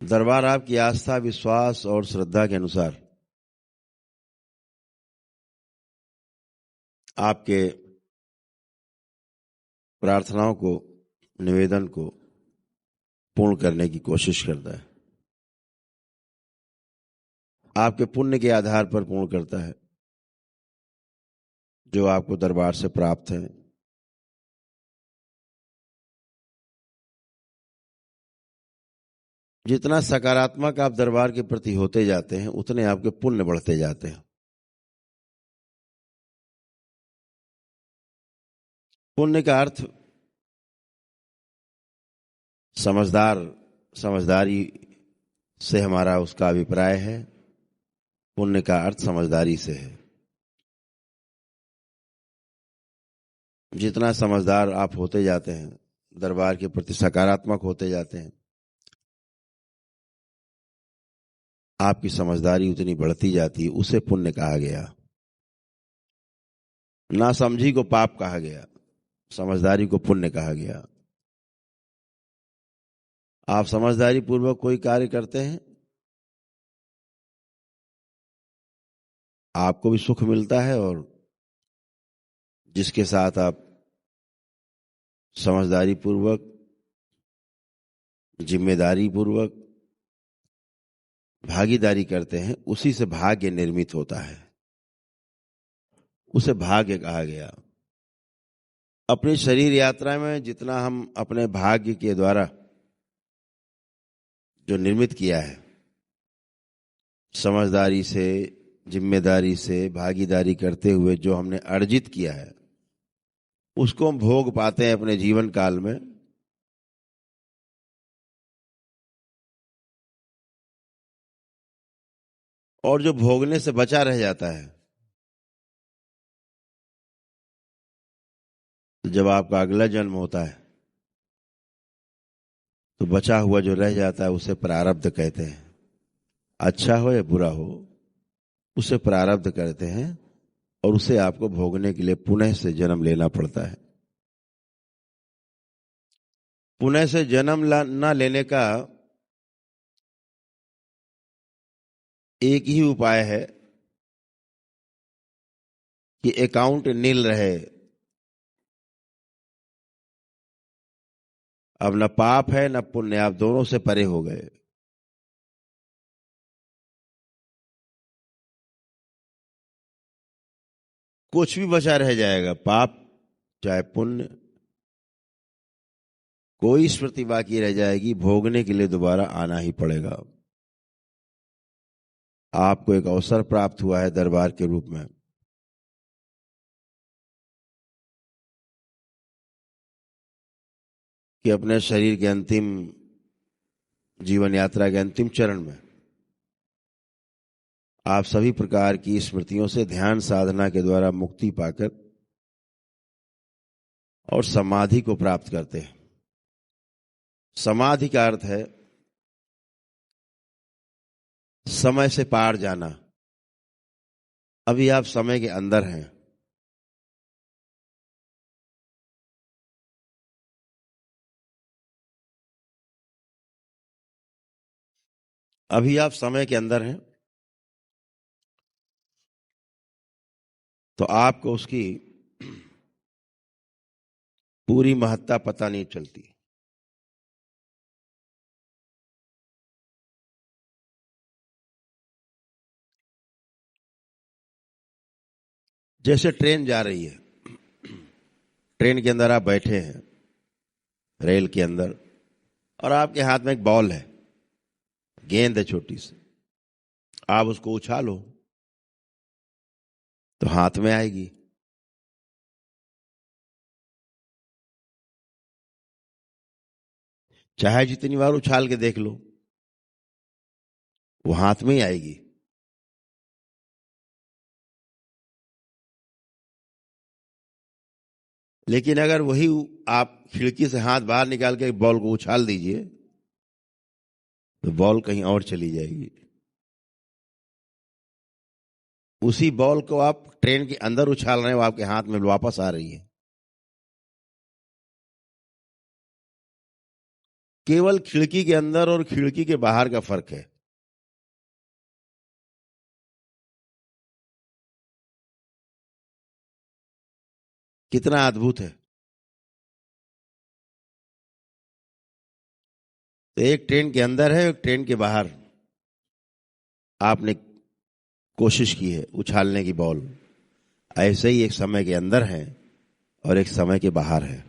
दरबार आपकी आस्था, विश्वास और श्रद्धा के अनुसार आपके प्रार्थनाओं को, निवेदन को पूर्ण करने की कोशिश करता है। आपके पुण्य के आधार पर पूर्ण करता है, जो आपको दरबार से प्राप्त है। जितना सकारात्मक आप दरबार के प्रति होते जाते हैं, उतने आपके पुण्य बढ़ते जाते हैं। पुण्य का अर्थ समझदारी से हमारा उसका अभिप्राय है। पुण्य का अर्थ समझदारी से है। जितना समझदार आप होते जाते हैं, दरबार के प्रति सकारात्मक होते जाते हैं, आपकी समझदारी उतनी बढ़ती जाती है। उसे पुण्य कहा गया। नासमझी को पाप कहा गया, समझदारी को पुण्य कहा गया। आप समझदारी पूर्वक कोई कार्य करते हैं, आपको भी सुख मिलता है, और जिसके साथ आप समझदारी पूर्वक, जिम्मेदारी पूर्वक भागीदारी करते हैं, उसी से भाग्य निर्मित होता है। उसे भाग्य कहा गया। अपनी शरीर यात्रा में जितना हम अपने भाग्य के द्वारा जो निर्मित किया है, समझदारी से, जिम्मेदारी से भागीदारी करते हुए जो हमने अर्जित किया है, उसको हम भोग पाते हैं अपने जीवन काल में। और जो भोगने से बचा रह जाता है, तो जब आपका अगला जन्म होता है, तो बचा हुआ जो रह जाता है उसे प्रारब्ध कहते हैं। अच्छा हो या बुरा हो, उसे प्रारब्ध कहते हैं, और उसे आपको भोगने के लिए पुनः से जन्म लेना पड़ता है। पुनः से जन्म न लेने का एक ही उपाय है कि अकाउंट नील रहे। अब न पाप है न पुण्य, आप दोनों से परे हो गए। कुछ भी बचा रह जाएगा, पाप चाहे पुण्य, कोई स्मृति बाकी रह जाएगी। भोगने के लिए दोबारा आना ही पड़ेगा। आपको एक अवसर प्राप्त हुआ है दरबार के रूप में, कि अपने शरीर के अंतिम जीवन यात्रा के अंतिम चरण में आप सभी प्रकार की स्मृतियों से ध्यान साधना के द्वारा मुक्ति पाकर और समाधि को प्राप्त करते हैं। समाधि का अर्थ है समय से पार जाना। अभी आप समय के अंदर हैं। अभी आप समय के अंदर हैं, तो आपको उसकी पूरी महत्ता पता नहीं चलती। जैसे ट्रेन जा रही है, ट्रेन के अंदर आप बैठे हैं, रेल के अंदर, और आपके हाथ में एक बॉल है, गेंद है छोटी सी। आप उसको उछालो तो हाथ में आएगी। चाहे जितनी बार उछाल के देख लो, वो हाथ में ही आएगी। लेकिन अगर वही आप खिड़की से हाथ बाहर निकाल के बॉल को उछाल दीजिए, तो बॉल कहीं और चली जाएगी। उसी बॉल को आप ट्रेन के अंदर उछाल रहे हैं, वो आपके हाथ में वापस आ रही है। केवल खिड़की के अंदर और खिड़की के बाहर का फर्क है। कितना अद्भुत है। तो एक ट्रेन के अंदर है, एक ट्रेन के बाहर। आपने कोशिश की है उछालने की बॉल, ऐसे ही एक समय के अंदर है और एक समय के बाहर है।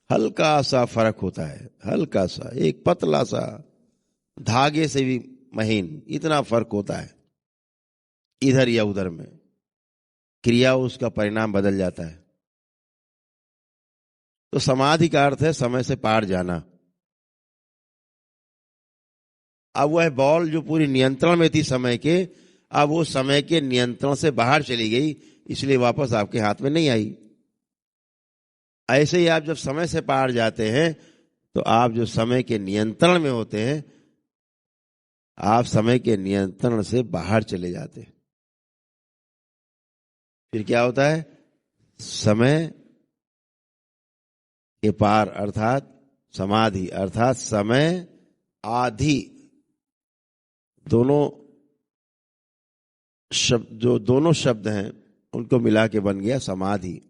हल्का सा फर्क होता है, हल्का सा, एक पतला सा, धागे से भी महीन, इतना फर्क होता है इधर या उधर में। क्रिया उसका परिणाम बदल जाता है। तो समाधि का अर्थ है समय से पार जाना। अब वह बॉल जो पूरी नियंत्रण में थी समय के, अब वो समय के नियंत्रण से बाहर चली गई, इसलिए वापस आपके हाथ में नहीं आई। ऐसे ही आप जब समय से पार जाते हैं तो आप जो समय के नियंत्रण में होते हैं, आप समय के नियंत्रण से बाहर चले जाते हैं। फिर क्या होता है? समय के पार अर्थात समाधि, अर्थात समय आधि, दोनों शब्द, जो दोनों शब्द हैं उनको मिला के बन गया समाधि।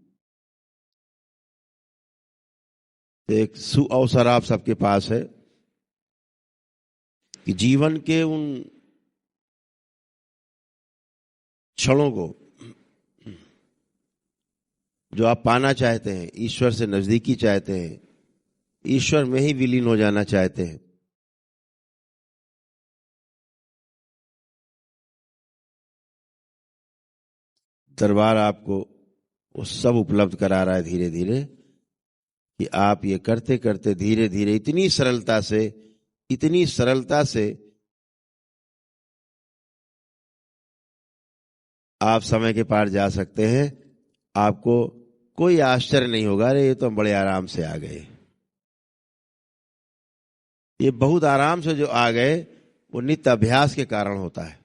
एक सुअवसर आप सबके पास है कि जीवन के उन क्षणों को जो आप पाना चाहते हैं, ईश्वर से नजदीकी चाहते हैं, ईश्वर में ही विलीन हो जाना चाहते हैं, दरबार आपको वो सब उपलब्ध करा रहा है धीरे धीरे, कि आप ये करते करते धीरे धीरे इतनी सरलता से आप समय के पार जा सकते हैं। आपको कोई आश्चर्य नहीं होगा, अरे ये तो हम बड़े आराम से आ गए। ये बहुत आराम से जो आ गए वो नित्य अभ्यास के कारण होता है।